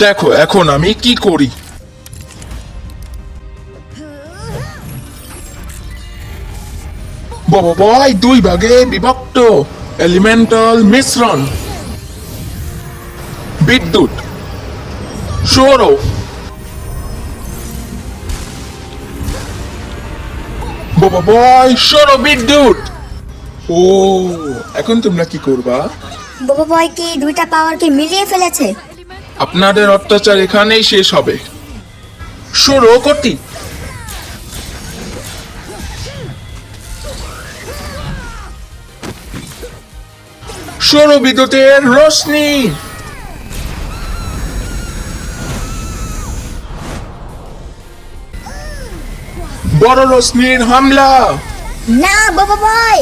দেখো এখন আমি কি করি। বাবা ভাই, দুই ভাগে বিভক্ত এলিমেন্টাল মিশ্রণ, বিদ্যুৎ, সৌর। বাবা ভাই, সৌর বিদ্যুৎ। ও, এখন তোমরা কি করবা? বোবো বয় কি দুইটা পাওয়ারকে মিলিয়ে ফেলেছে? আপনাদের অত্যাচার এখানেই শেষ হবে। সৌর গতি, সৌর বিদ্যুতের রশ্মি, বড় রশ্মির হামলা। না বোবো বয়,